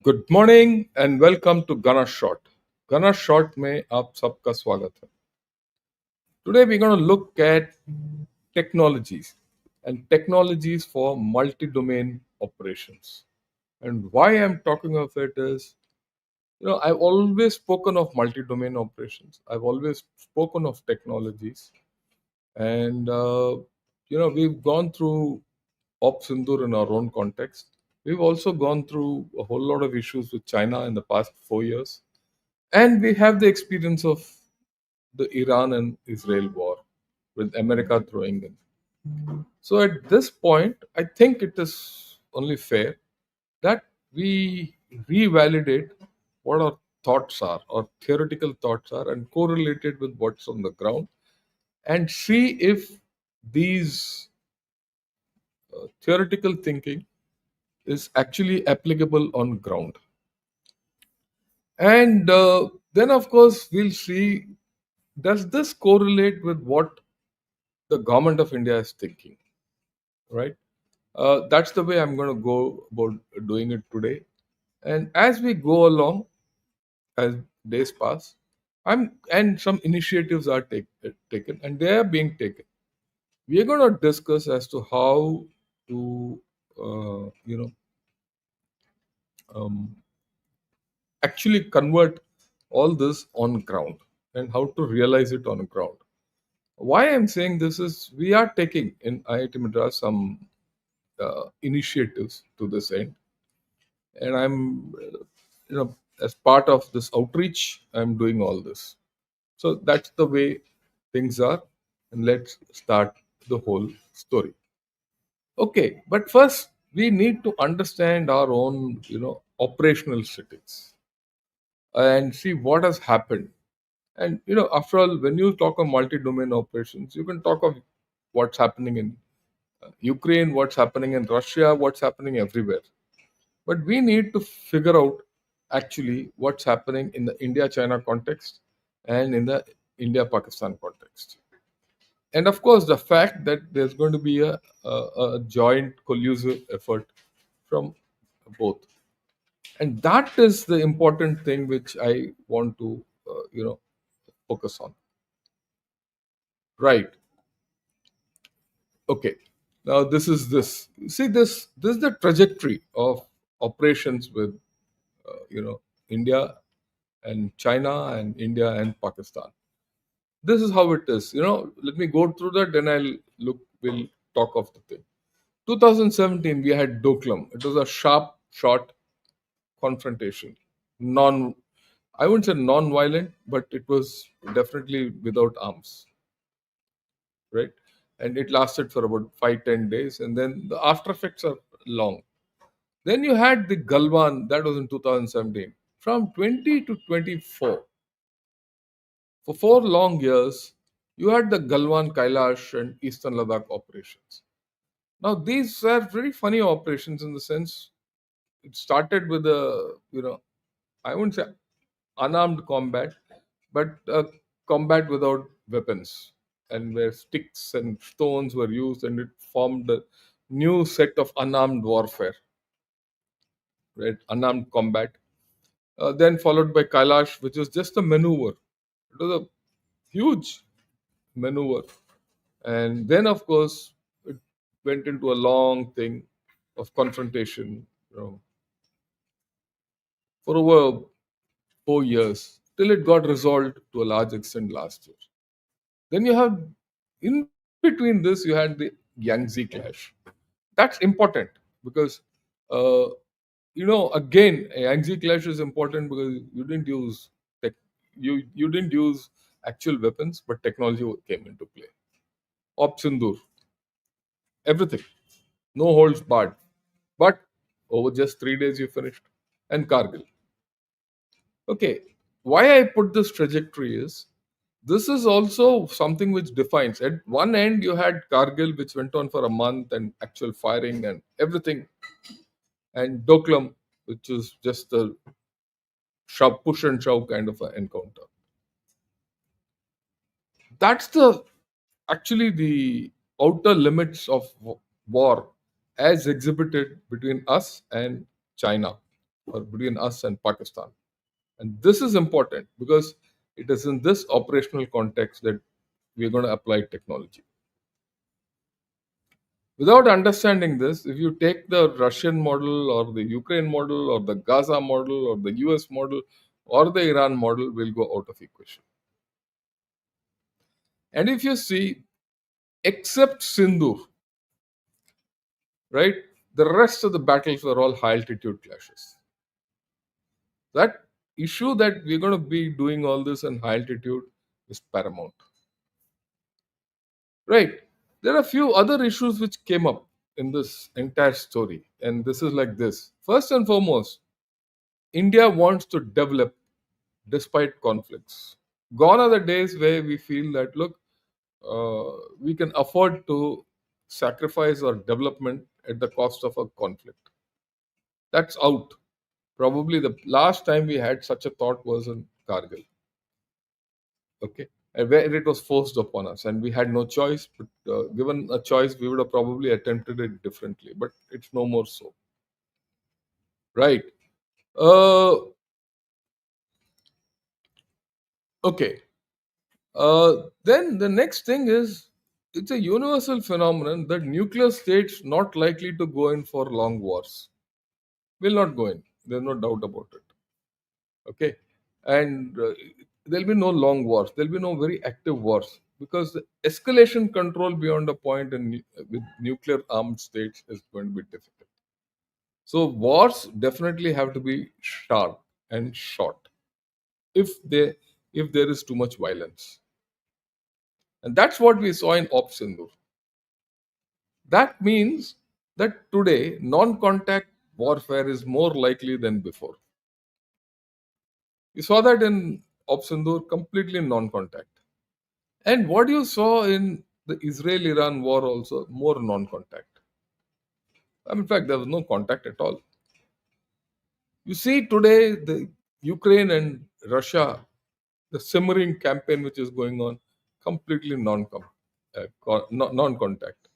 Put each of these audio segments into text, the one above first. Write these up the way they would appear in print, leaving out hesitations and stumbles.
Good morning and welcome to गना shot. गना shot में आप सबका स्वागत है। Today we gonna look at technologies and technologies for multi-domain operations. And why I'm talking of it is, I've always spoken of multi-domain operations. I've always spoken of technologies, and we've gone through Op Sindur in our own context. We've also gone through a whole lot of issues with China in the past 4 years. And we have the experience of the Iran and Israel war with America throwing in. So at this point, I think it is only fair that we revalidate what our thoughts are, or theoretical thoughts are, and correlate it with what's on the ground and see if these theoretical thinking is actually applicable on ground. And then, of course, we'll see, does this correlate with what the government of India is thinking, right? That's the way I'm going to go about doing it today. And as we go along, as days pass, and some initiatives are taken, and they are being taken. We are going to discuss as to how to, uh, you know, um, actually convert all this on ground and how to realize it on ground. Why I'm saying this is we are taking in IIT Madras some initiatives to this end, and I'm, as part of this outreach, I'm doing all this. So that's the way things are, and let's start the whole story. Okay, but first we need to understand our own, operational settings and see what has happened. And after all, when you talk of multi-domain operations, you can talk of what's happening in Ukraine, what's happening in Russia, what's happening everywhere. But we need to figure out actually what's happening in the India China context and in the India Pakistan context. And of course, the fact that there's going to be a joint collusive effort from both. And that is the important thing which I want to, focus on. Right. Okay. Now this is this. See this. This is the trajectory of operations with, India and China and India and Pakistan. This is how it is. Let me go through that, then I'll look. We'll talk of the thing. 2017, we had Doklam. It was a sharp, short confrontation. Non, I wouldn't say non-violent, but it was definitely without arms, right? And it lasted for about 5-10 days, and then the after effects are long. Then you had the Galwan, that was in 2017. From 20 to 24, for 4 long years, you had the Galwan, Kailash, and Eastern Ladakh operations. Now, these are very funny operations in the sense it started with I wouldn't say unarmed combat, but combat without weapons, and where sticks and stones were used, and it formed a new set of unarmed warfare, right? Unarmed combat. Then followed by Kailash, which was just a maneuver. It was a huge maneuver. And then, of course, it went into a long thing of confrontation, for over 4 years, till it got resolved to a large extent last year. Then you have, in between this, you had the Yangtze clash. That's important because, uh, again, a Yangtze clash is important because you didn't use tech, you didn't use actual weapons, but technology came into play. Op Sindur, everything, no holds barred. But over just 3 days, you finished. And Kargil. Okay, why I put this trajectory is this is also something which defines. At one end, you had Kargil, which went on for a month and actual firing and everything, and Doklam, which is just a push and shove kind of an encounter. That's the actually the outer limits of war as exhibited between us and China. or between us and Pakistan. And this is important because it is in this operational context that we are going to apply technology. Without understanding this, if you take the Russian model or the Ukraine model or the Gaza model or the US model or the Iran model, will go out of equation. And if you see, except Sindhu, right, the rest of the battles were all high altitude clashes. That issue that we're going to be doing all this in high altitude is paramount. Right. There are a few other issues which came up in this entire story, and this is like this. First and foremost, India wants to develop despite conflicts. Gone are the days where we feel that, look, we can afford to sacrifice our development at the cost of a conflict. That's out. Probably the last time we had such a thought was in Kargil. Okay, and where it was forced upon us and we had no choice, but given a choice we would have probably attempted it differently, but it's no more so, right? uh, okay. Then the next thing is, it's a universal phenomenon that nuclear states not likely to go in for long wars, will not go in, there's no doubt about it. Okay. And there'll be no long wars, there'll be no very active wars, because the escalation control beyond a point in with nuclear armed states is going to be difficult. So wars definitely have to be sharp and short if they if there is too much violence, and that's what we saw in Op Sindhu. That means that today non-contact warfare is more likely than before. You saw that in Op Sindhu, completely non-contact. And what you saw in the Israel Iran war also, more non contact. In fact, there was no contact at all. You see today, the Ukraine and Russia, the simmering campaign which is going on, completely non contact.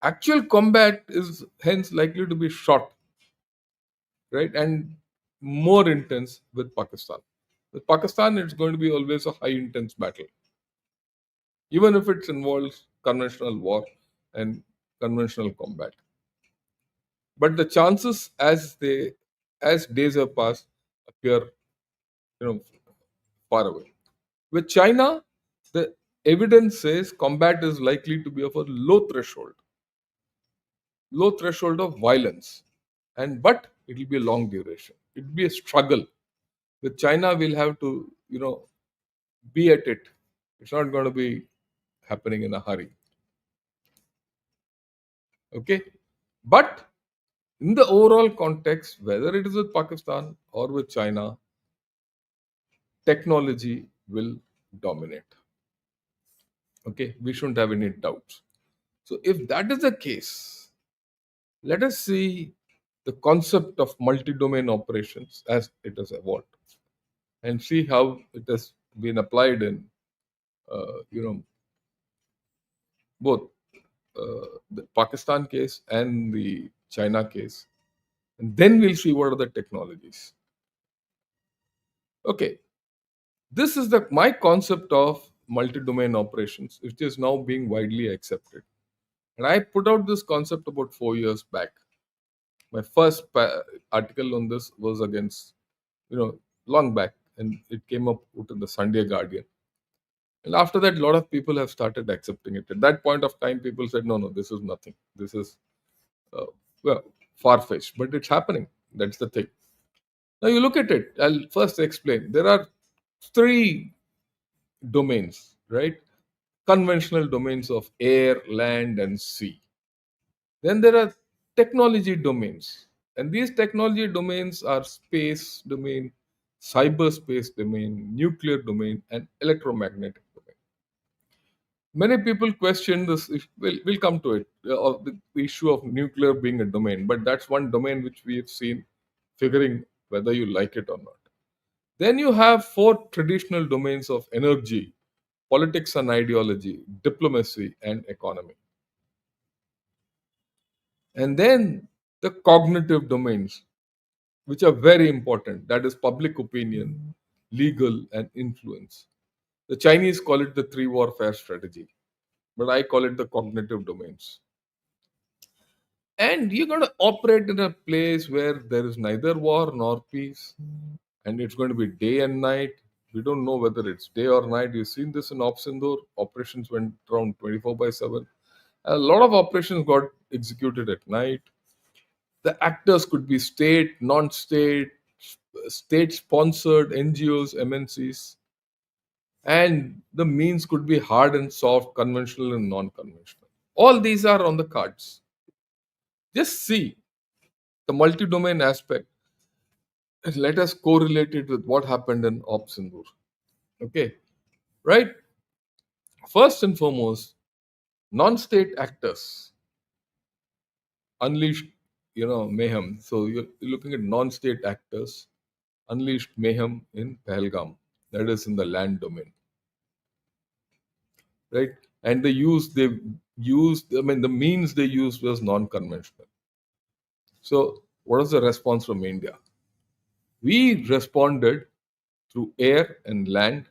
Actual combat is hence likely to be short, right? And more intense with Pakistan. With Pakistan, it's going to be always a high intense battle, even if it involves conventional war and conventional combat. But the chances as days have passed appear, you know, far away. With China, the evidence says combat is likely to be of a low threshold of violence, and but it will be a long duration. It will be a struggle. With China, we'll have to, be at it. It's not going to be happening in a hurry. Okay, but in the overall context, whether it is with Pakistan or with China, technology will dominate. Okay, we shouldn't have any doubts. So, if that is the case, let us see the concept of multi domain operations as it has evolved and see how it has been applied in, you know, both the Pakistan case and the China case. And then we'll see what are the technologies. Okay, this is the my concept of multi domain operations, which is now being widely accepted. And I put out this concept about 4 years back. My first article on this was against, long back, and it came up out in the Sunday Guardian. And after that, a lot of people have started accepting it. At that point of time, people said, no, no, this is nothing. This is, uh, well, far fetched, but it's happening. That's the thing. Now, you look at it, I'll first explain. There are three domains, right? Conventional domains of air, land, and sea. Then there are technology domains. And these technology domains are space domain, cyberspace domain, nuclear domain, and electromagnetic domain. Many people question this. We'll come to it, of the issue of nuclear being a domain, but that's one domain which we have seen figuring whether you like it or not. Then you have four traditional domains of energy, politics and ideology, diplomacy, and economy. And then the cognitive domains, which are very important. That is public opinion, legal, and influence. The Chinese call it the three warfare strategy, but I call it the cognitive domains. And you're going to operate in a place where there is neither war nor peace, and it's going to be day and night. We don't know whether it's day or night. You've seen this in Opsindur. Operations went around 24 by 7. A lot of operations got executed at night. The actors could be state, non state, state sponsored NGOs, MNCs, and the means could be hard and soft, conventional and non conventional. All these are on the cards. Just see the multi domain aspect and let us correlate it with what happened in Opsindur. Okay, right? First and foremost, non state actors unleashed mayhem. So you're looking at non state actors unleashed mayhem in Pahalgam, that is in the land domain, right? And they used, I mean, the means they used was non-conventional. So what was the response from India? We responded through air and land,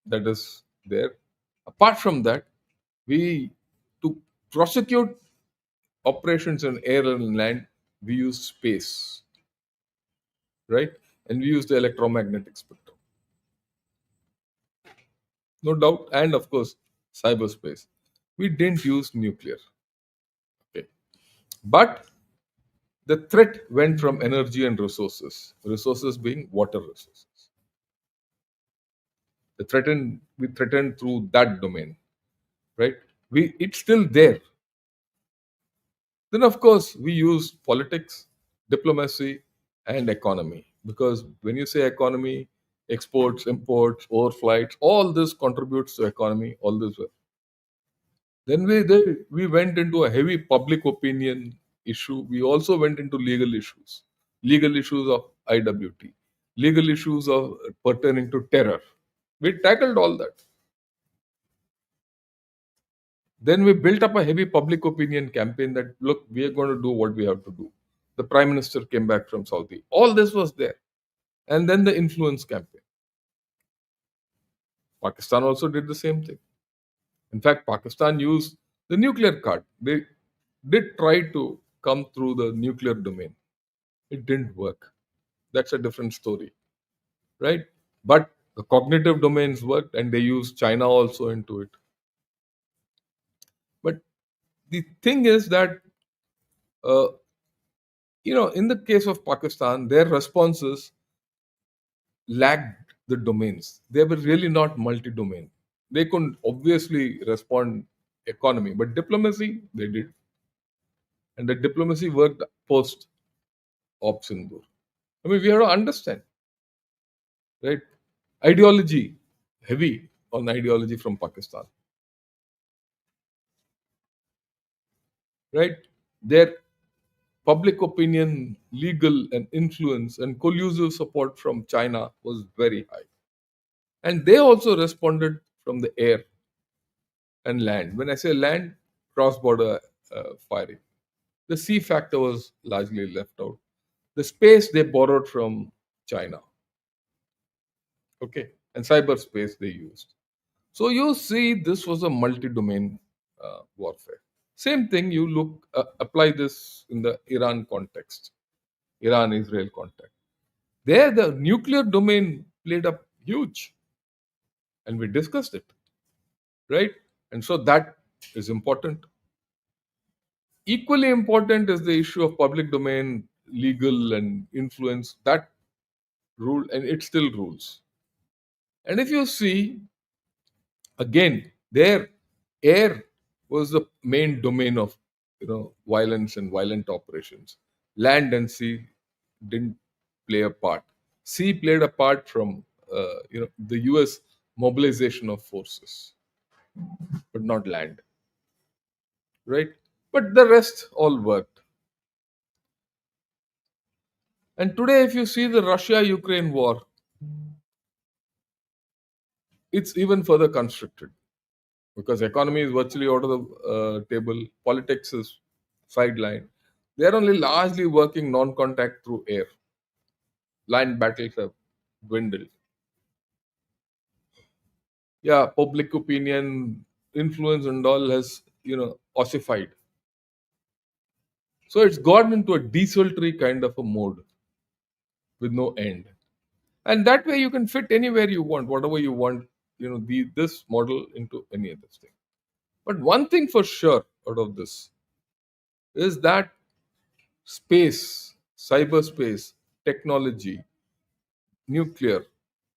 that is there. Apart from that, we to prosecute operations in air and land, we used space, right? And we used the electromagnetic spectrum, no doubt, and of course, cyberspace. We didn't use nuclear. Okay. But the threat went from energy and resources being water resources. We threatened through that domain, right? It's still there. Then of course we use politics, diplomacy, and economy. Because when you say economy, exports, imports, overflights, all this contributes to economy, all this. Then we went into a heavy public opinion issue. We also went into legal issues of IWT, legal issues of pertaining to terror. We tackled all that. Then we built up a heavy public opinion campaign that look, we are going to do what we have to do. The prime minister came back from Saudi. All this was there, and then the influence campaign. Pakistan also did the same thing. In fact, Pakistan used the nuclear card. They did try to come through the nuclear domain. It didn't work. That's a different story, right? But the cognitive domains worked, and they used China also into it. But the thing is that, uh, in the case of Pakistan, their responses lacked the domains. They were really not multi domain. They couldn't obviously respond economy, but diplomacy, they did. And the diplomacy worked post Op Sindur. I mean, we have to understand, right? Ideology, heavy on ideology from Pakistan, right? Their public opinion, legal and influence, and collusive support from China was very high. And they also responded from the air and land. When I say land, cross border firing. The sea factor was largely left out. The space they borrowed from China, okay, and cyberspace they used. So you see, this was a multi-domain warfare. Same thing. You apply this in the Iran context, Iran-Israel context. There, the nuclear domain played up huge, and we discussed it, right? And so that is important. Equally important is the issue of public domain, legal and influence. That rule, and it still rules. And if you see, again, there, air was the main domain of violence and violent operations. Land and sea didn't play a part. Sea played a part from the US mobilization of forces, but not land, right? But the rest all worked. And today, if you see the Russia-Ukraine war, it's even further constricted because economy is virtually out of the table. Politics is sidelined. They are only largely working non-contact through air. Land battles have dwindled. Yeah, public opinion, influence, and all has ossified. So it's gone into a desultory kind of a mode with no end. And that way you can fit anywhere you want, whatever you want, this model into any other thing. But one thing for sure out of this is that space, cyberspace, technology, nuclear,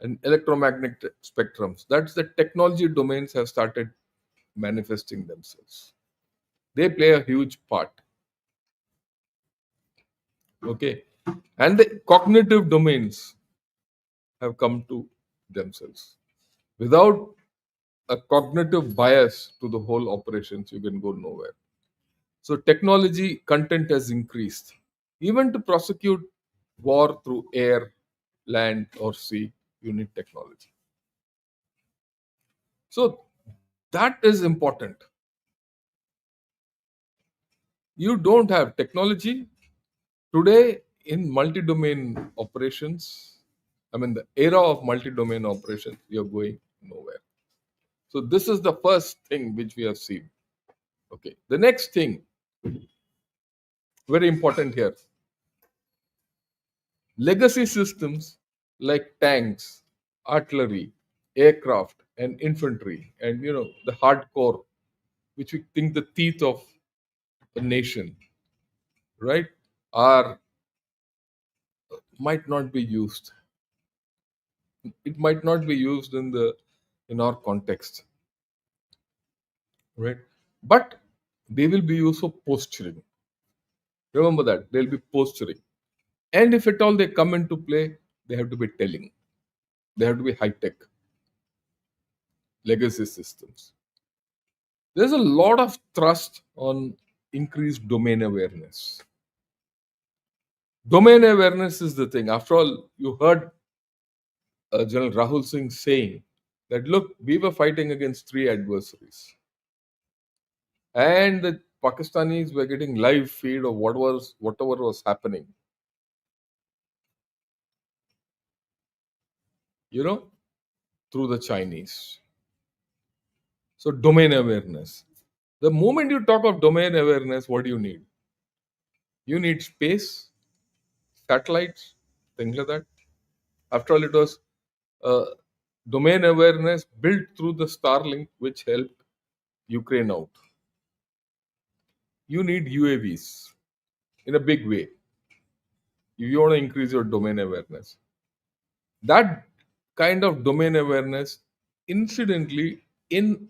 and electromagnetic spectrums, that's the technology domains have started manifesting themselves. They play a huge part. Okay. And the cognitive domains have come to themselves. Without a cognitive bias to the whole operations, you can go nowhere. So technology content has increased. Even to prosecute war through air, land, or sea, you need technology. So that is important. You don't have technology today in multi-domain operations. I mean, the era of multi-domain operations, you're going nowhere. So this is the first thing which we have seen. Okay. The next thing, very important here, legacy systems like tanks, artillery, aircraft, and infantry, and the hardcore, which we think the teeth of a nation, right, are might not be used. It might not be used in our context, right? But they will be used for posturing. Remember that they'll be posturing, and if at all they come into play, they have to be telling. They have to be high tech legacy systems. There's a lot of thrust on increased domain awareness. Domain awareness is the thing. After all, you heard General Rahul Singh saying that look, we were fighting against three adversaries, and the Pakistanis were getting live feed of whatever was happening. You know, through the Chinese. So domain awareness. The moment you talk of domain awareness, what do you need? You need space, satellites, things like that. After all, it was uh, domain awareness built through the Starlink, which helped Ukraine out. You need UAVs in a big way if you want to increase your domain awareness. That kind of domain awareness, incidentally, in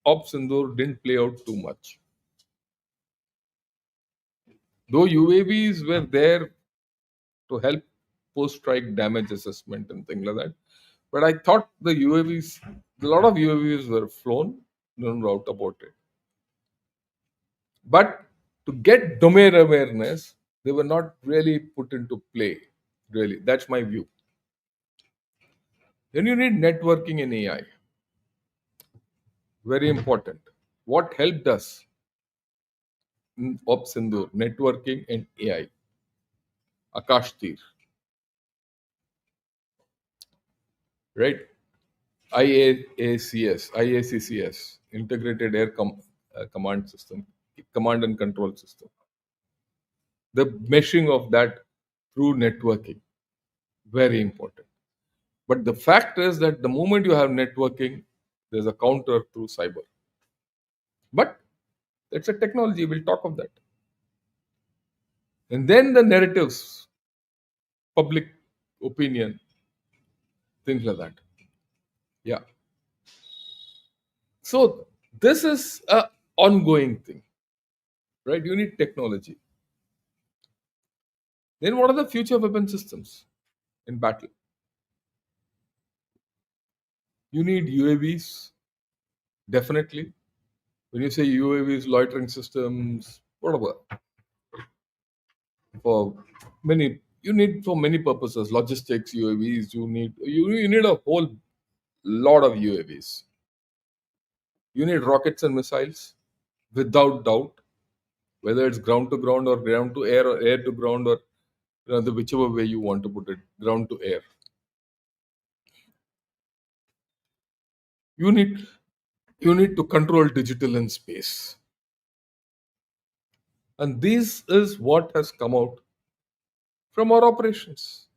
Op Sindoor didn't play out too much. Though UAVs were there to help post-strike damage assessment and things like that. But I thought the UAVs, a lot of UAVs were flown, no doubt about it. But to get domain awareness, they were not really put into play. Really, that's my view. Then you need networking and AI. Very important. What helped us in Op Sindoor? Networking and AI. Akash Tir, right? IACCS, Integrated Command System, Command and Control System. The meshing of that through networking, very important. But the fact is that the moment you have networking, there's a counter through cyber. But it's a technology, we'll talk of that. And then the narratives, public opinion, things like that. Yeah. So this is a ongoing thing, right? You need technology. Then what are the future weapon systems in battle? You need UAVs, definitely. When you say UAVs, loitering systems, whatever, for many, you need for many purposes, logistics, UAVs, you need a whole lot of UAVs. You need rockets and missiles, without doubt, whether it's ground to ground or ground to air or air to ground or the whichever way you want to put it, ground to air. You need you need to control digital and space, and this is what has come out from our operations.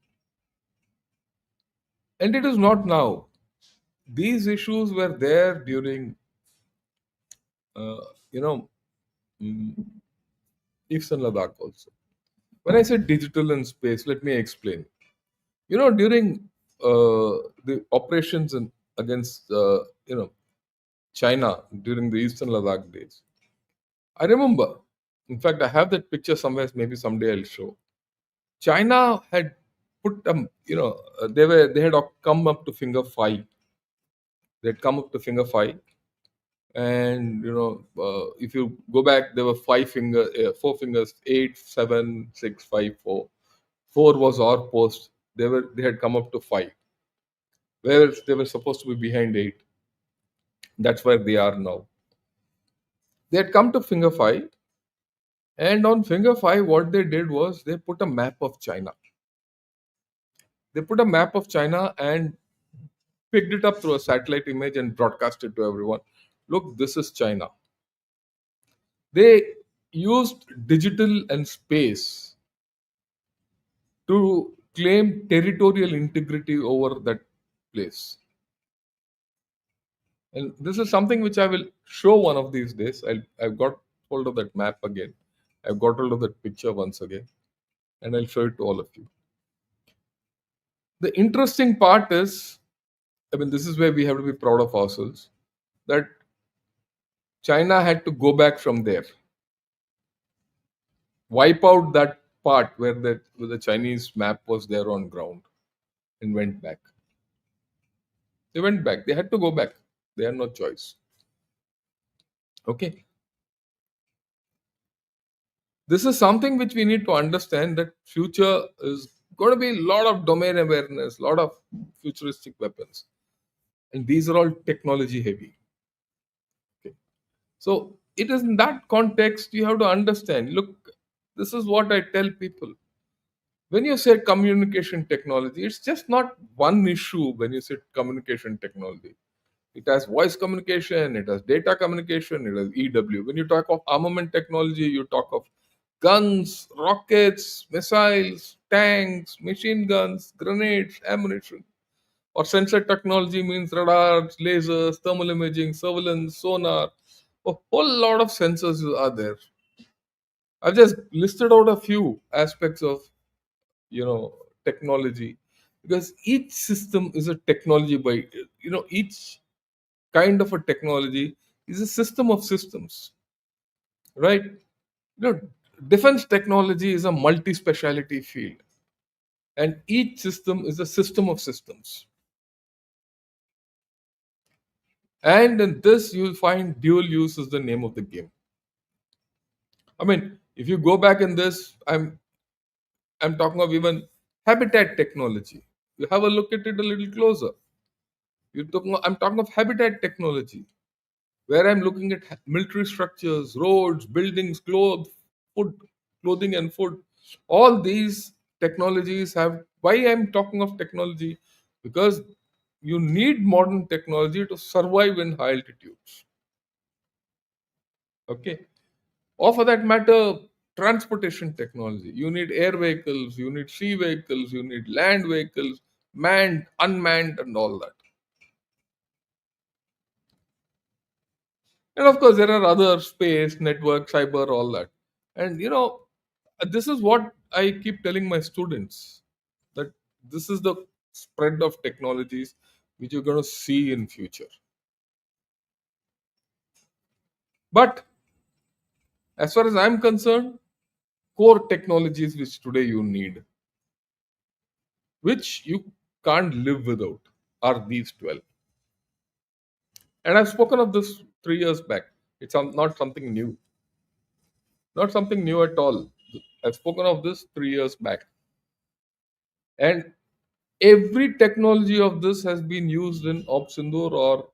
And it is not now. These issues were there during, uh, you know, mm, Eastern Ladakh also. When I said digital and space, let me explain. During the operations against, China during the Eastern Ladakh days, I remember. In fact, I have that picture somewhere. Maybe someday I'll show. China had put they had come up to finger five. They had come up to finger five, and if you go back, there were four fingers, 8, 7, 6, 5, 4. Four was our post. They had come up to five, whereas they were supposed to be behind eight. That's where they are now. They had come to finger five, and on finger five, what they did was they put a map of China. They put a map of China and picked it up through a satellite image and broadcast it to everyone. Look, this is China. They used digital and space to claim territorial integrity over that place. And this is something which I will show one of these days. I've got hold of that map again. I've got hold of that picture once again, and I'll show it to all of you. The interesting part is, this is where we have to be proud of ourselves, that China had to go back from there, wipe out that part where the Chinese map was there on ground, and went back. They went back. They had to go back. They had no choice. Okay. This is something which we need to understand, that future is going to be a lot of domain awareness, a lot of futuristic weapons. And these are all technology heavy. Okay. So it is in that context you have to understand. Look, this is what I tell people. When you say communication technology, it's just not one issue when you say communication technology. It has voice communication, it has data communication, it has EW. When you talk of armament technology, you talk of guns, rockets, missiles, tanks, machine guns, grenades, ammunition. Or sensor technology means radars, lasers, thermal imaging, surveillance, sonar. A whole lot of sensors are there. I've just listed out a few aspects of technology, because each system is a technology by each kind of a technology is a system of systems, right? Defense technology is a multi-speciality field, and each system is a system of systems. And in this, you'll find dual use is the name of the game. If you go back in this, I'm talking of even habitat technology. You have a look at it a little closer. I'm talking of habitat technology, where I'm looking at military structures, roads, buildings, clothing and food. All these technologies have. Why I'm talking of technology? Because you need modern technology to survive in high altitudes. Okay, or for that matter, transportation technology. You need air vehicles, you need sea vehicles, you need land vehicles, manned, unmanned, and all that. And of course, there are other space, network, cyber, all that. And this is what I keep telling my students, that this is the spread of technologies which you're going to see in future. But as far as I'm concerned, core technologies which today you need, which you can't live without, are these 12. And I've spoken of this 3 years back. It's not something new. Not something new at all. I've spoken of this 3 years back. And every technology of this has been used in Op Sindoor, or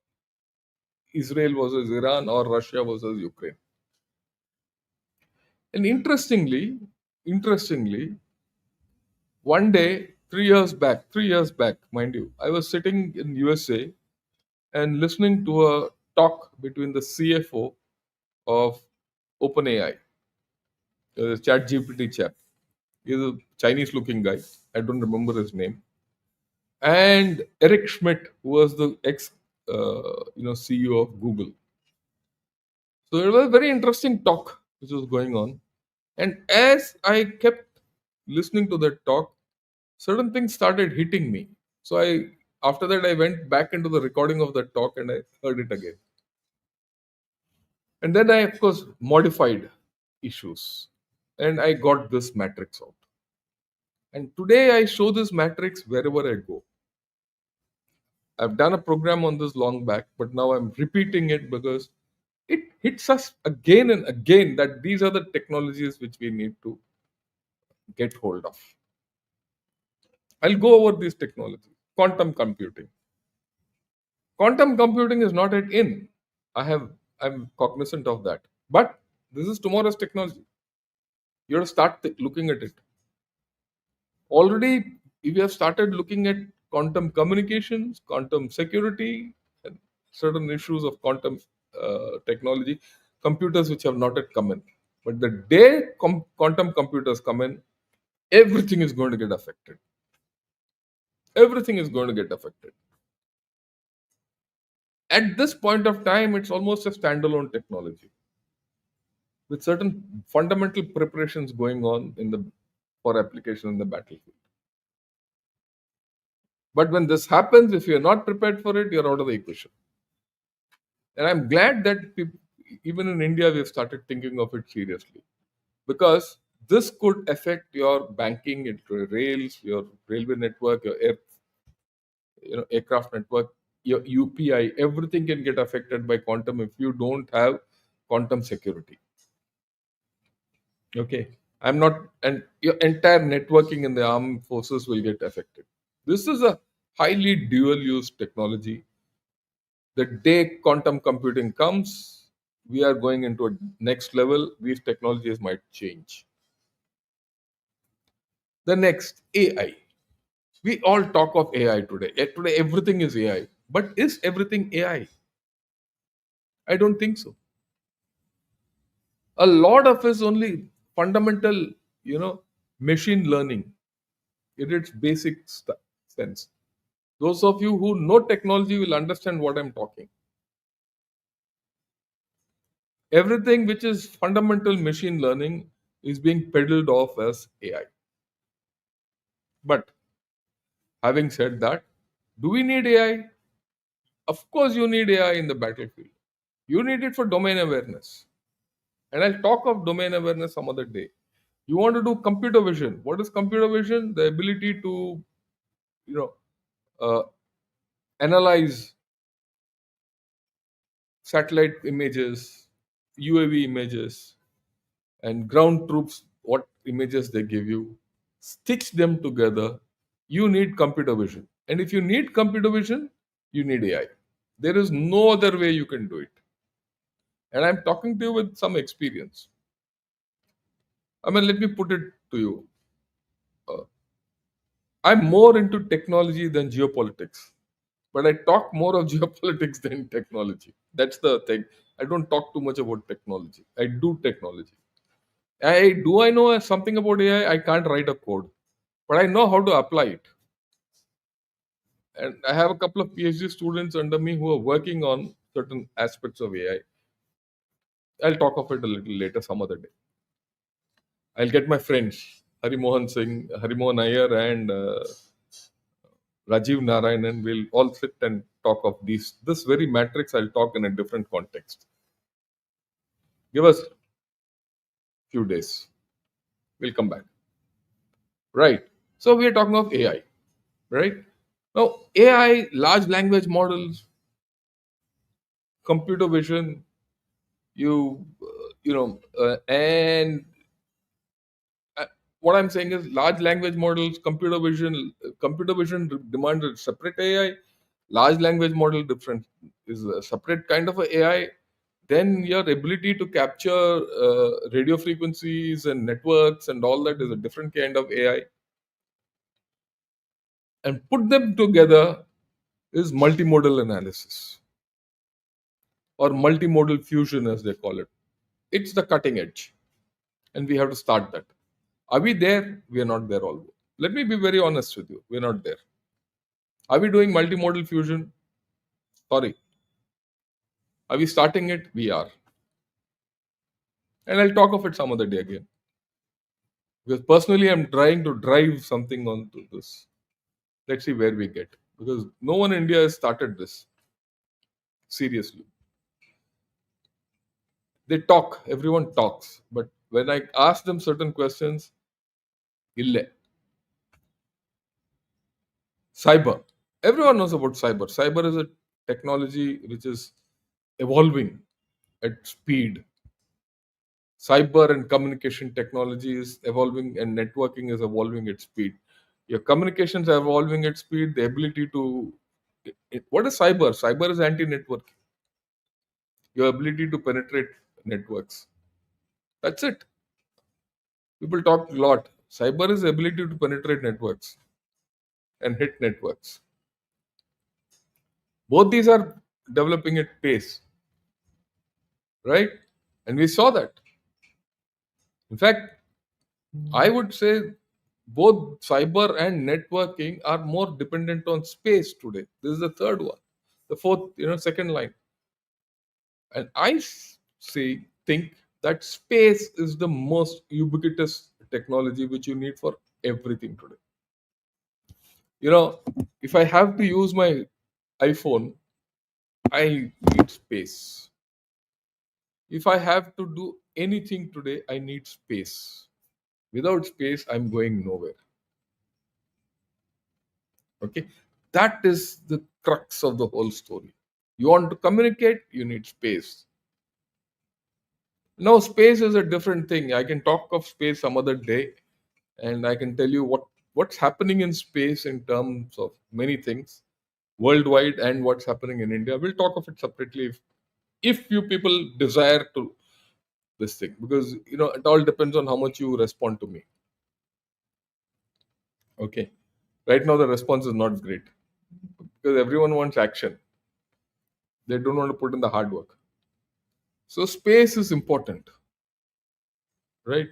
Israel versus Iran, or Russia versus Ukraine. And interestingly, One day, 3 years back, mind you, I was sitting in USA and listening to a talk between the CFO of OpenAI, Chat GPT chap. He's a Chinese looking guy. I don't remember his name. And Eric Schmidt, who was the ex CEO of Google. So it was a very interesting talk which was going on. And as I kept listening to that talk, certain things started hitting me. So after that I went back into the recording of that talk and I heard it again. And then I of course modified issues and I got this matrix out. And today I show this matrix wherever I go. I've done a program on this long back, but now I'm repeating it because it hits us again and again that these are the technologies which we need to get hold of. I'll go over these technologies. Quantum computing. Quantum computing is not at in. I'm cognizant of that. But this is tomorrow's technology. You have to start looking at it. Already, if you have started looking at quantum communications, quantum security, and certain issues of quantum technology, computers which have not yet come in. But the day quantum computers come in, everything is going to get affected. Everything is going to get affected. At this point of time, it's almost a standalone technology with certain fundamental preparations going on for application in the battlefield. But when this happens, if you're not prepared for it, you're out of the equation. And I'm glad that even in India, we've started thinking of it seriously because this could affect your banking, your rails, your railway network, your aircraft network, your UPI. Everything can get affected by quantum if you don't have quantum security. Okay, I'm not, and your entire networking in the armed forces will get affected. This is a highly dual use technology. The day quantum computing comes, we are going into a next level. These technologies might change. The next, AI. We all talk of AI today. Today, everything is AI. But is everything AI? I don't think so. A lot of is only fundamental, machine learning in its basic sense. Those of you who know technology will understand what I'm talking. Everything which is fundamental machine learning is being peddled off as AI. But having said that, do we need AI? Of course, you need AI in the battlefield. You need it for domain awareness. And I'll talk of domain awareness some other day. You want to do computer vision. What is computer vision? The ability to, you know, uh, analyze satellite images, UAV images, and ground troops, what images they give you, stitch them together. You need computer vision. And if you need computer vision, you need AI. There is no other way you can do it. And I'm talking to you with some experience. I mean, let me put it to you. Uh, I'm more into technology than geopolitics, but I talk more of geopolitics than technology. That's the thing. I don't talk too much about technology. I do technology. I know something about AI. I can't write a code, but I know how to apply it. And I have a couple of PhD students under me who are working on certain aspects of AI. I'll talk of it a little later, some other day. I'll get my friends, Harimohan Singh, Harimohan Iyer, and Rajiv Narayanan. Will all sit and talk of this very matrix. I'll talk in a different context. Give us few days. We'll come back. Right. So we are talking of AI. Right. Now AI, large language models, computer vision, and uh, what I'm saying is large language models, computer vision. Computer vision demands a separate AI. Large language model different is a separate kind of a AI. Then your ability to capture radio frequencies and networks and all that is a different kind of AI. and put them together is multimodal analysis or multimodal fusion, as they call it. It's the cutting edge, and we have to start that. Are we there? We are not there. All. Let me be very honest with you. We're not there. Are we doing multimodal fusion? Sorry. Are we starting it? We are. And I'll talk of it some other day again. Because personally, I'm trying to drive something onto this. Let's see where we get. Because no one in India has started this seriously. They talk, everyone talks. But when I ask them certain questions, ille. Cyber. Everyone knows about cyber. Cyber is a technology which is evolving at speed. Cyber and communication technology is evolving and networking is evolving at speed. Your communications are evolving at speed. The ability to what is cyber? Cyber is anti-network. Your ability to penetrate networks. That's it. People talk a lot. Cyber is the ability to penetrate networks and hit networks. Both these are developing at pace, right? And we saw that. In fact, I would say both cyber and networking are more dependent on space today. This is the third one. The fourth, second line. And think that space is the most ubiquitous technology which you need for everything today. If I have to use my iPhone, I need space. If I have to do anything today, I need space. Without space, I'm going nowhere. Okay. That is the crux of the whole story. You want to communicate, you need space. Now, space is a different thing. I can talk of space some other day, and I can tell you what's happening in space in terms of many things worldwide and what's happening in India. We'll talk of it separately if you people desire to this thing, because it all depends on how much you respond to me. Okay. Right now the response is not great because everyone wants action. They don't want to put in the hard work. So space is important, right?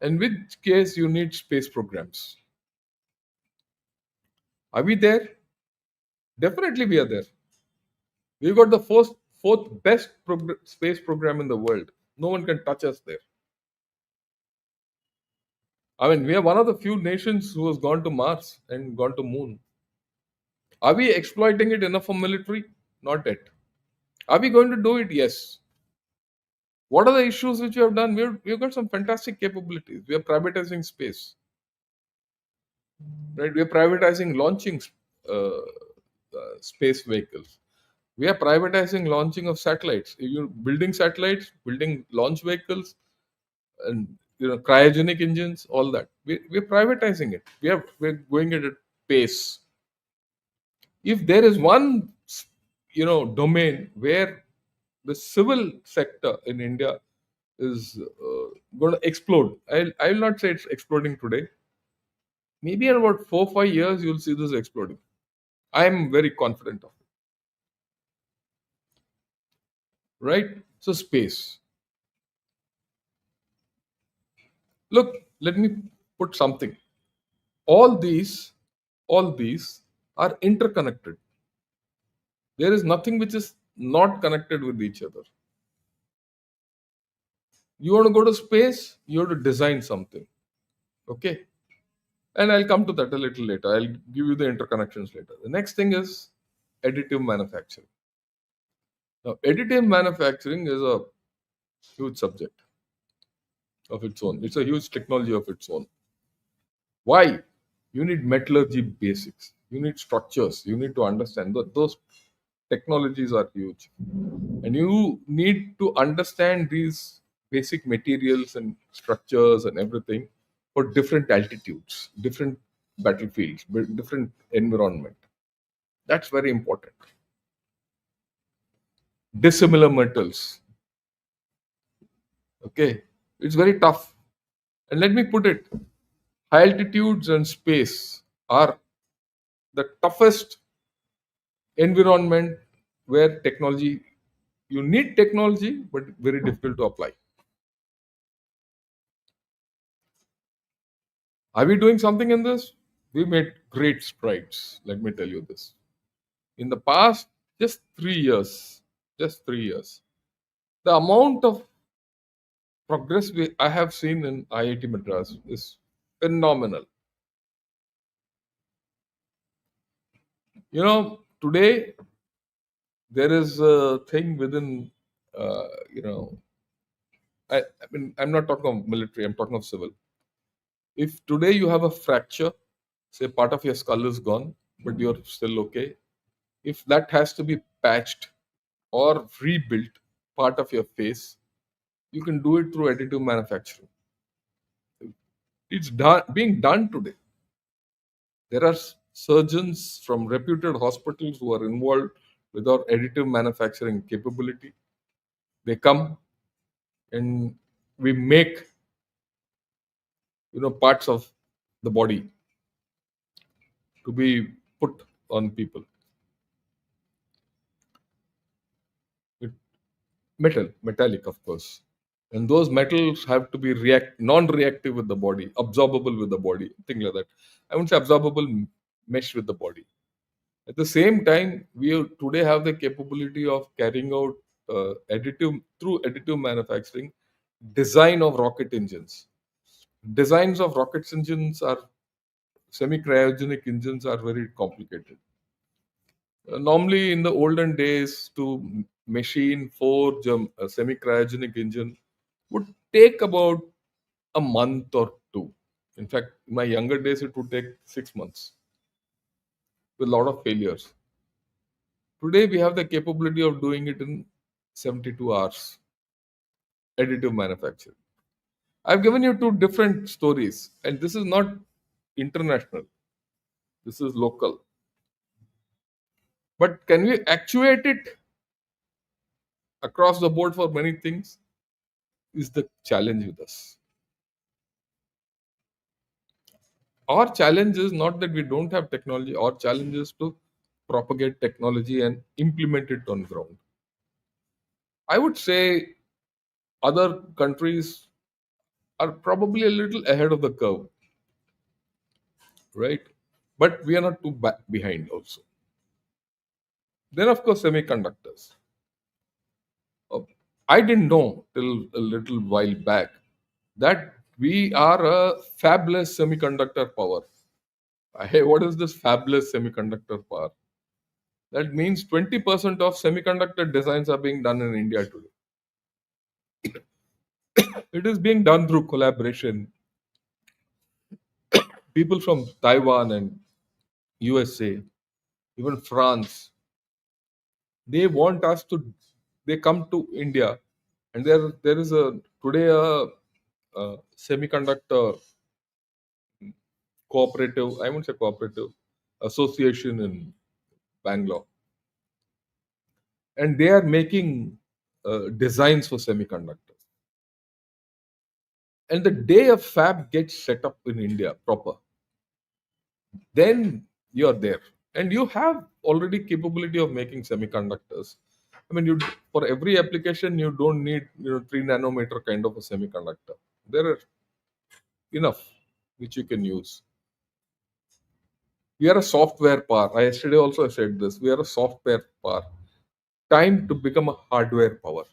In which case you need space programs. Are we there? Definitely we are there. We've got the fourth best space program in the world. No one can touch us there. I mean, we are one of the few nations who has gone to Mars and gone to Moon. Are we exploiting it enough for military? Not yet. Are we going to do it? Yes. What are the issues which we have done? We've got some fantastic capabilities. We are privatizing space. Right? We are privatizing launching space vehicles. We are privatizing launching of satellites. You building satellites, building launch vehicles, and cryogenic engines, all that. We're privatizing it. We're going at a pace. If there is one domain where the civil sector in India is going to explode, I will not say it's exploding today. Maybe in about 4 5 years you'll see this exploding. I am very confident of it. Right? So space. Look, let me put something. All these, all these are interconnected. There is nothing which is not connected with each other. You want to go to space, you have to design something. Okay. And I'll come to that a little later. I'll give you the interconnections later. The next thing is additive manufacturing. Now, additive manufacturing is a huge subject of its own. It's a huge technology of its own. Why? You need metallurgy basics. You need structures. You need to understand that those technologies are huge. And you need to understand these basic materials and structures and everything for different altitudes, different battlefields, different environment. That's very important. Dissimilar metals. Okay. It's very tough. And let me put it, high altitudes and space are the toughest environment where technology, you need technology, but very difficult to apply. Are we doing something in this? We made great strides. Let me tell you this. In the past, just 3 years, just 3 years, the amount of progress I have seen in IIT Madras is phenomenal. Today there is a thing within, uh, you know, I mean, I'm not talking of military, I'm talking of civil. If today you have a fracture, say part of your skull is gone, but you're still okay, if that has to be patched or rebuilt part of your face, you can do it through additive manufacturing. It's being done today. There are surgeons from reputed hospitals who are involved with our additive manufacturing capability. They come and we make parts of the body to be put on people. It, metallic, of course. And those metals have to be non-reactive with the body, absorbable with the body, thing like that. I wouldn't say absorbable, mesh with the body. At the same time, today have the capability of carrying out additive manufacturing, design of rocket engines. Designs of rocket engines are semi-cryogenic engines are very complicated. Normally, in the olden days, to machine forge a semi-cryogenic engine would take about a month or two. In fact, in my younger days, it would take 6 months with a lot of failures. Today, we have the capability of doing it in 72 hours, additive manufacturing. I've given you two different stories, and this is not international, this is local. But can we actuate it across the board for many things? Is the challenge with us. Our challenge is not that we don't have technology, our challenge is to propagate technology and implement it on ground. I would say other countries are probably a little ahead of the curve, right? But we are not too behind also. Then, of course, semiconductors. Uh, I didn't know till a little while back that we are a fabulous semiconductor power. What is this fabulous semiconductor power? That means 20% of semiconductor designs are being done in India today. It is being done through collaboration. People from Taiwan and USA, even France, they want us to. They come to India, and there is a today a semiconductor cooperative. I won't say cooperative association in Bangalore, and they are making designs for semiconductors. And the day a fab gets set up in India proper, then you're there, and you have already capability of making semiconductors. I mean, you for every application you don't need 3 nanometer kind of a semiconductor. There are enough which you can use. We are a software power. I yesterday also said this. We are a software power. Time to become a hardware power.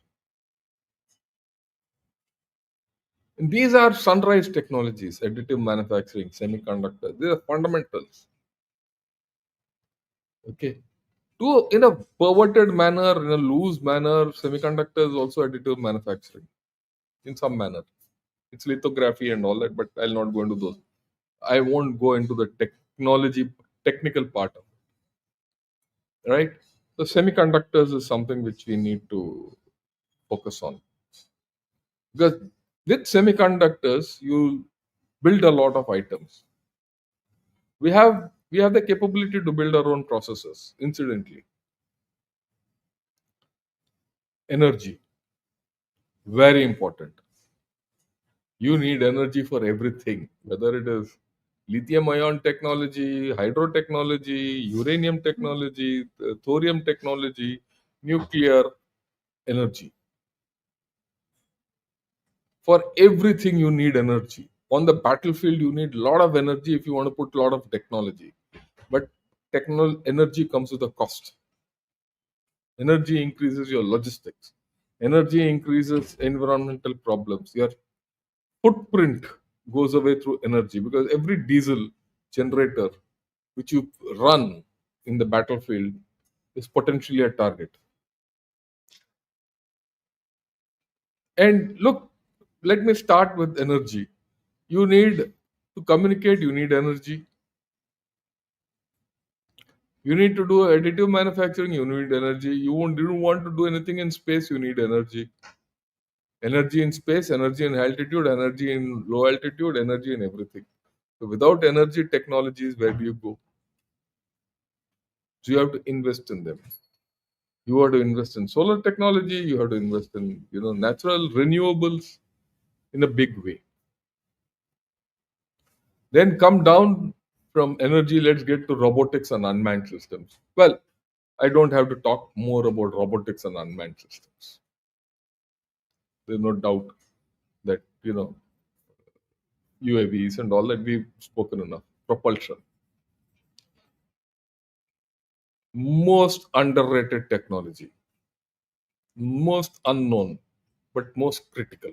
And these are sunrise technologies, additive manufacturing, semiconductors. These are fundamentals. Okay. To in a perverted manner, in a loose manner, semiconductors also additive manufacturing in some manner. It's lithography and all that, but I'll not go into those. I won't go into the technical part of it, right? So semiconductors is something which we need to focus on, because with semiconductors you build a lot of items. We have the capability to build our own processors. Incidentally, energy, very important. You need energy for everything, whether it is lithium ion technology, hydro technology, uranium technology, thorium technology, nuclear energy. For everything, you need energy. On the battlefield, you need a lot of energy if you want to put a lot of technology. But energy comes with a cost. Energy increases your logistics. Energy increases environmental problems. Your footprint goes away through energy because every diesel generator which you run in the battlefield is potentially a target. And look, let me start with energy. You need to communicate, you need energy. You need to do additive manufacturing, you need energy. You don't want to do anything in space, you need energy. Energy in space, energy in altitude, energy in low altitude, energy in everything. So without energy technologies, where do you go? So you have to invest in them. You have to invest in solar technology, you have to invest in natural renewables in a big way. Then come down from energy, let's get to robotics and unmanned systems. Well, I don't have to talk more about robotics and unmanned systems. There's no doubt that UAVs and all that we've spoken enough. Propulsion, most underrated technology, most unknown, but most critical.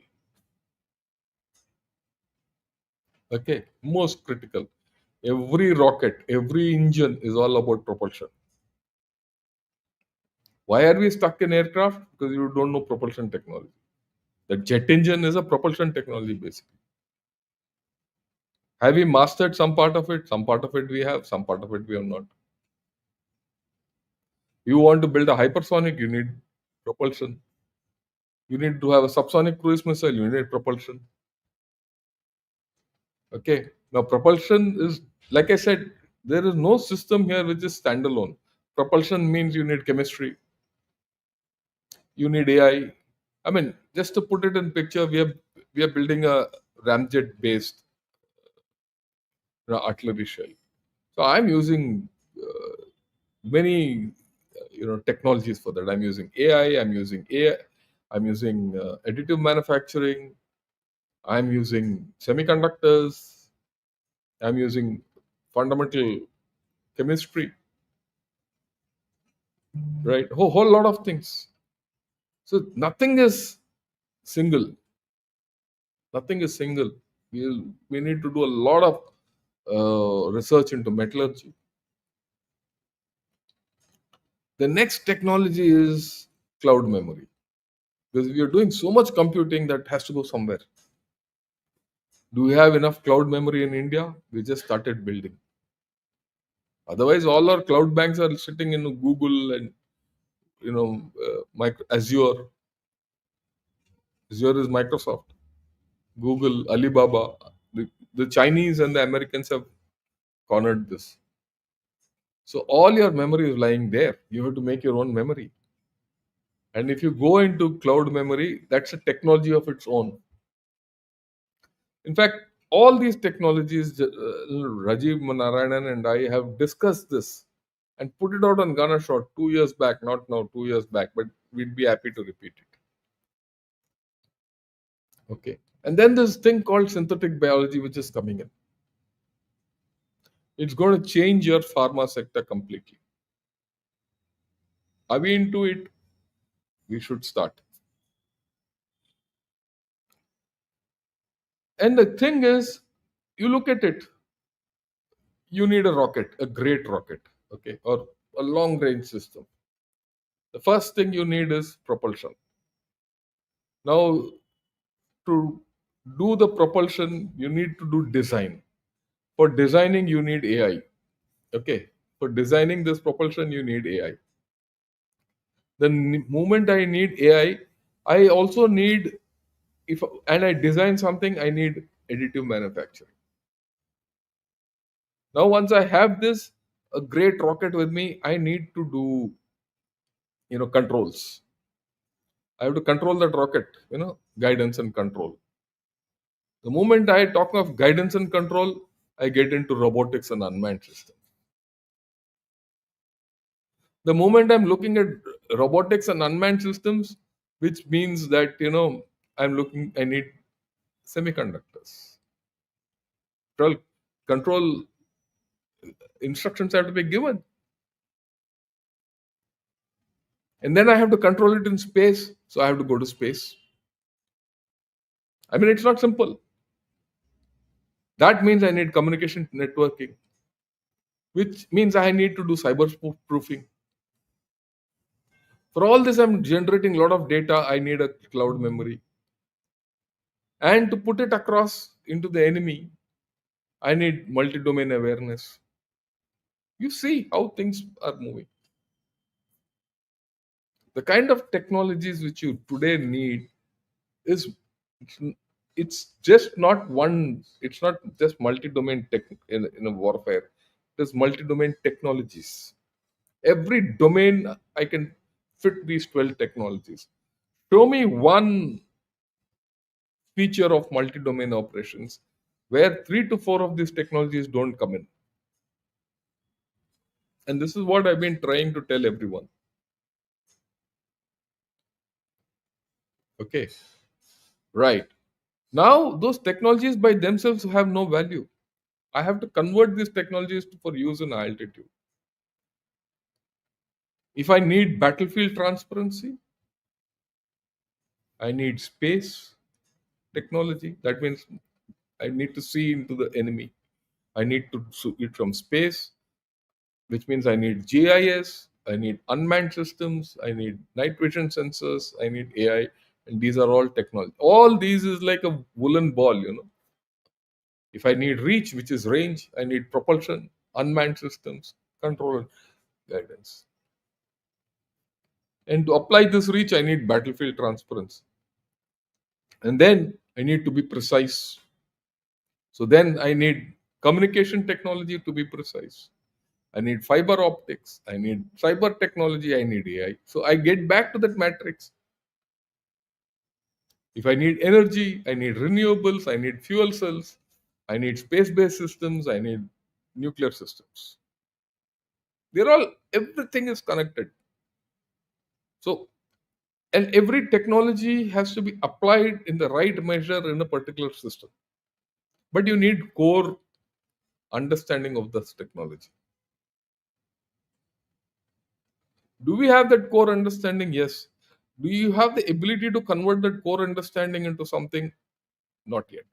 Okay, most critical. Every rocket, every engine is all about propulsion. Why are we stuck in aircraft? Because you don't know propulsion technology. The jet engine is a propulsion technology basically. Have we mastered some part of it? Some part of it we have, some part of it we have not. You want to build a hypersonic, you need propulsion. You need to have a subsonic cruise missile, you need propulsion. Okay. Now, propulsion is, like I said, there is no system here which is standalone. Propulsion means you need chemistry, you need AI. I mean, just to put it in picture, we are building a ramjet based artillery shell. So I'm using many technologies for that. I'm using AI. I'm using AI. I'm using additive manufacturing. I'm using semiconductors. I'm using fundamental chemistry, right? Whole lot of things. So nothing is single. Nothing is single. We need to do a lot of research into metallurgy. The next technology is cloud memory because we are doing so much computing that has to go somewhere. Do we have enough cloud memory in India? We just started building. Otherwise, all our cloud banks are sitting in Google and Azure. Azure is Microsoft. Google, Alibaba. The Chinese and the Americans have cornered this. So all your memory is lying there. You have to make your own memory. And if you go into cloud memory, that's a technology of its own. In fact, all these technologies, Rajiv Narayanan and I have discussed this and put it out on Ghana Short 2 years back, not now, 2 years back, but we'd be happy to repeat it. Okay. And then this thing called synthetic biology, which is coming in. It's going to change your pharma sector completely. Are we into it? We should start. And the thing is, you look at it, you need a rocket, a great rocket, okay, or a long range system. The first thing you need is propulsion. Now, to do the propulsion, you need to do design. For designing, you need AI. Okay. For designing this propulsion, you need AI. The moment I need AI, I also need, if and I design something, I need additive manufacturing. Now, once I have this, a great rocket with me, I need to do, controls. I have to control that rocket, guidance and control. The moment I talk of guidance and control, I get into robotics and unmanned systems. The moment I'm looking at robotics and unmanned systems, which means that I need semiconductors. Control, control instructions have to be given, and then I have to control it in space. So I have to go to space. I mean, it's not simple. That means I need communication networking, which means I need to do cyber proofing. For all this, I'm generating a lot of data. I need a cloud memory. And to put it across into the enemy, I need multi domain awareness. You see how things are moving. The kind of technologies which you today need is it's, it's just not one, it's not just multi domain tech in a warfare. There's multi domain technologies. Every domain I can fit these 12 technologies. Show me one feature of multi-domain operations where 3 to 4 of these technologies don't come in. And this is what I've been trying to tell everyone. Okay, right. Now, those technologies by themselves have no value. I have to convert these technologies for use in altitude. If I need battlefield transparency, I need space technology. That means I need to see into the enemy. I need to see it from space, which means I need GIS, I need unmanned systems, I need night vision sensors, I need AI, and these are all technology. All these is like a woolen ball. If I need reach, which is range, I need propulsion, unmanned systems, control, and guidance. And to apply this reach, I need battlefield transparency. And then I need to be precise. So then I need communication technology to be precise. I need fiber optics. I need cyber technology. I need AI. So I get back to that matrix. If I need energy, I need renewables. I need fuel cells. I need space based systems. I need nuclear systems. Everything is connected. So, and every technology has to be applied in the right measure in a particular system. But you need core understanding of this technology. Do we have that core understanding? Yes. Do you have the ability to convert that core understanding into something? Not yet.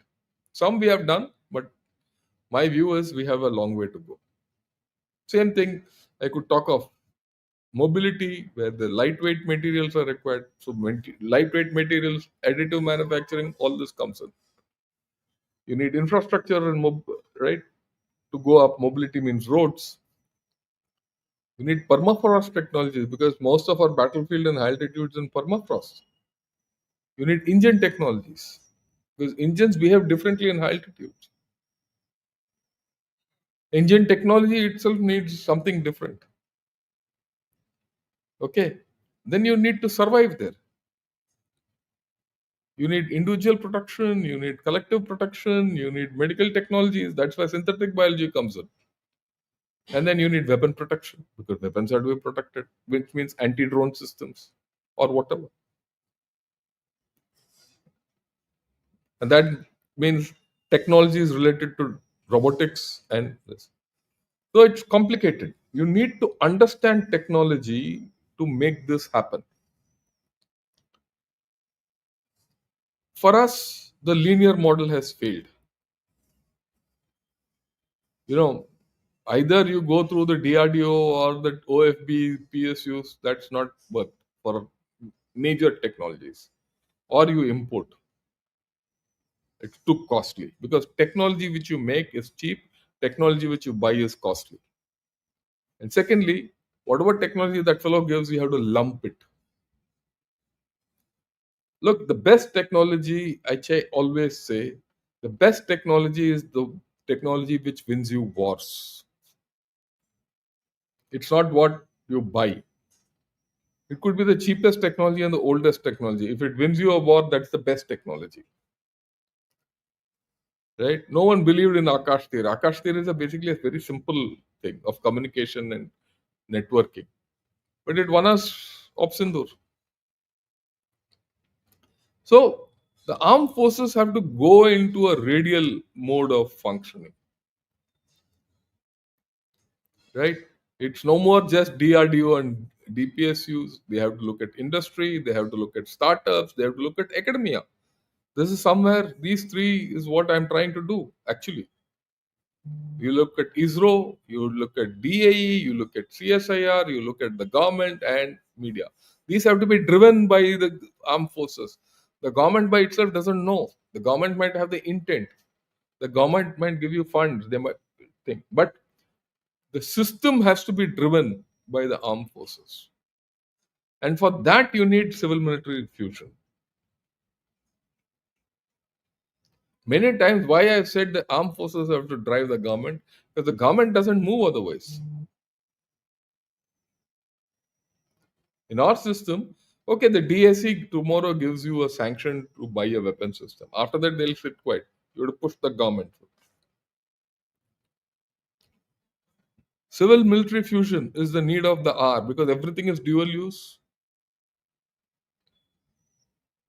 Some we have done, but my view is we have a long way to go. Same thing, I could talk of mobility, where the lightweight materials are required. So, lightweight materials, additive manufacturing, all this comes in. You need infrastructure and right to go up. Mobility means roads. You need permafrost technologies because most of our battlefield and altitudes in permafrost. You need engine technologies because engines behave differently in high altitudes. Engine technology itself needs something different. Okay, then you need to survive there. You need individual protection, you need collective protection, you need medical technologies. That's why synthetic biology comes in. And then you need weapon protection because weapons are to be protected, which means anti drone systems or whatever. And that means technology is related to robotics and this. So it's complicated. You need to understand technology to make this happen. For us, the linear model has failed. You know, either you go through the DRDO or the OFB, PSUs, that's not work for major technologies, or you import. It's too costly because technology which you make is cheap, technology which you buy is costly. And secondly, whatever technology that fellow gives, you have to lump it. Look, the best technology, always say, the best technology is the technology which wins you wars. It's not what you buy. It could be the cheapest technology and the oldest technology. If it wins you a war, that's the best technology. right? No one believed in Akash theory. Akash theory is basically a very simple thing of communication and networking, but it won us Op Sindur. So the armed forces have to go into a radial mode of functioning, right? It's no more just DRDO and DPSUs. They have to look at industry, they have to look at startups, they have to look at academia. This is somewhere, these three is what I'm trying to do actually. You look at ISRO, you look at DAE, you look at CSIR, you look at the government and media. These have to be driven by the armed forces. The government by itself doesn't know. The government might have the intent. The government might give you funds. They might think. But the system has to be driven by the armed forces. And for that, you need civil military fusion. Many times, why I've said the armed forces have to drive the government, because the government doesn't move otherwise. In our system, okay, the DSC tomorrow gives you a sanction to buy a weapon system. After that, they'll sit quiet. You have to push the government. Civil military fusion is the need of the hour because everything is dual use,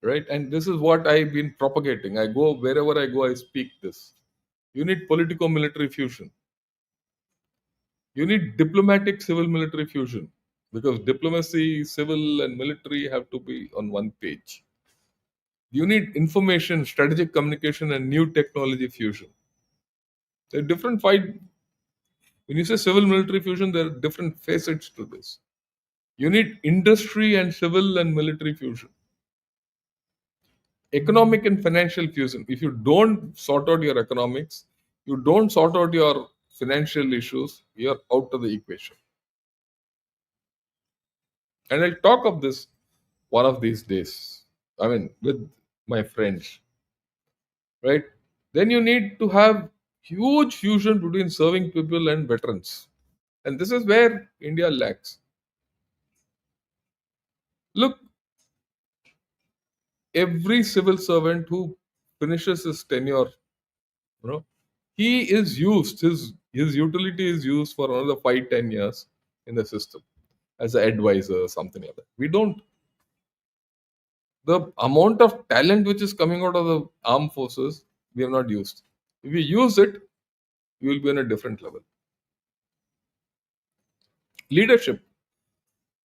right? And this is what I've been propagating. I go wherever I go, I speak this. You need politico military fusion. You need diplomatic civil military fusion because diplomacy, civil, and military have to be on one page. You need information, strategic communication, and new technology fusion. There are different fight. When you say civil military fusion, there are different facets to this. You need industry and civil and military fusion. Economic and financial fusion. If you don't sort out your economics, you don't sort out your financial issues, you're out of the equation. And I'll talk of this one of these days. I mean, with my friends, right? Then you need to have huge fusion between serving people and veterans. And this is where India lacks. Look, every civil servant who finishes his tenure, you know, he is used, his utility is used for another 5-10 years in the system as an advisor or something like that. We don't, the amount of talent which is coming out of the armed forces, we have not used. If we use it, you will be on a different level. Leadership.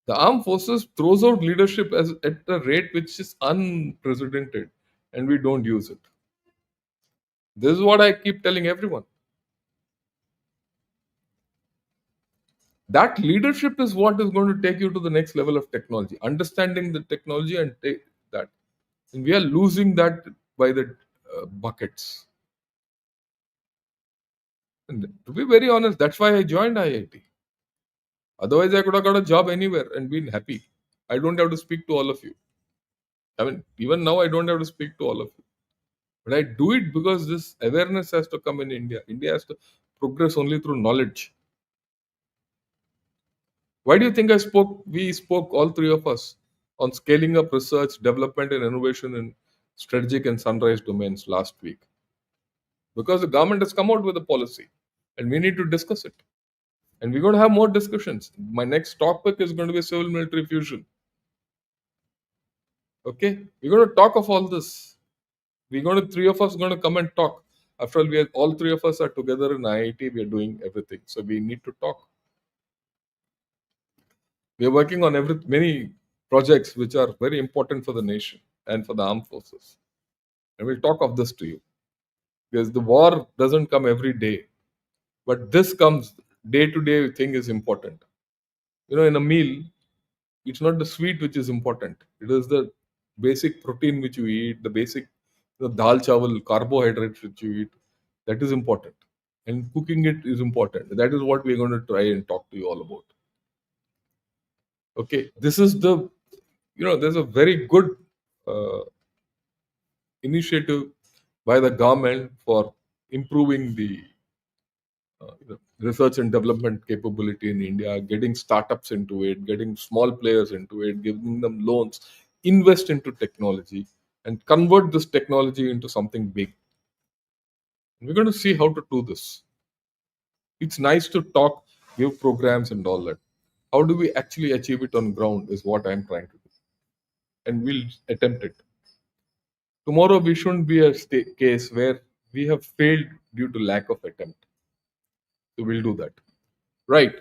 The armed forces throws out leadership as at a rate which is unprecedented, and we don't use it. This is what I keep telling everyone. That leadership is what is going to take you to the next level of technology. Understanding the technology and take that, and we are losing that by the buckets. And to be very honest, that's why I joined IIT. Otherwise, I could have got a job anywhere and been happy. I don't have to speak to all of you. I mean, even now, I don't have to speak to all of you. But I do it because this awareness has to come in India. India has to progress only through knowledge. Why do you think we spoke, all three of us, on scaling up research, development, and innovation in strategic and sunrise domains last week? Because the government has come out with a policy and we need to discuss it. And we're going to have more discussions. My next topic is going to be civil military fusion. Okay? We're going to talk of all this. Three of us going to come and talk. After all, all three of us are together in IIT. We are doing everything. So we need to talk. We are working on many projects which are very important for the nation and for the armed forces. And we'll talk of this to you. Because the war doesn't come every day. But this comes day to day thing is important. In a meal, it's not the sweet which is important. It is the basic protein which you eat, the basic dal chawal, carbohydrates which you eat. That is important. And cooking it is important. That is what we're going to try and talk to you all about. Okay, this is there's a very good uh, initiative by the government for improving the research and development capability in India, getting startups into it, getting small players into it, giving them loans, invest into technology, and convert this technology into something big. We're going to see how to do this. It's nice to talk, give programs, and all that. How do we actually achieve it on ground is what I'm trying to do. And we'll attempt it. Tomorrow, we shouldn't be a case where we have failed due to lack of attempt. So we'll do that. Right.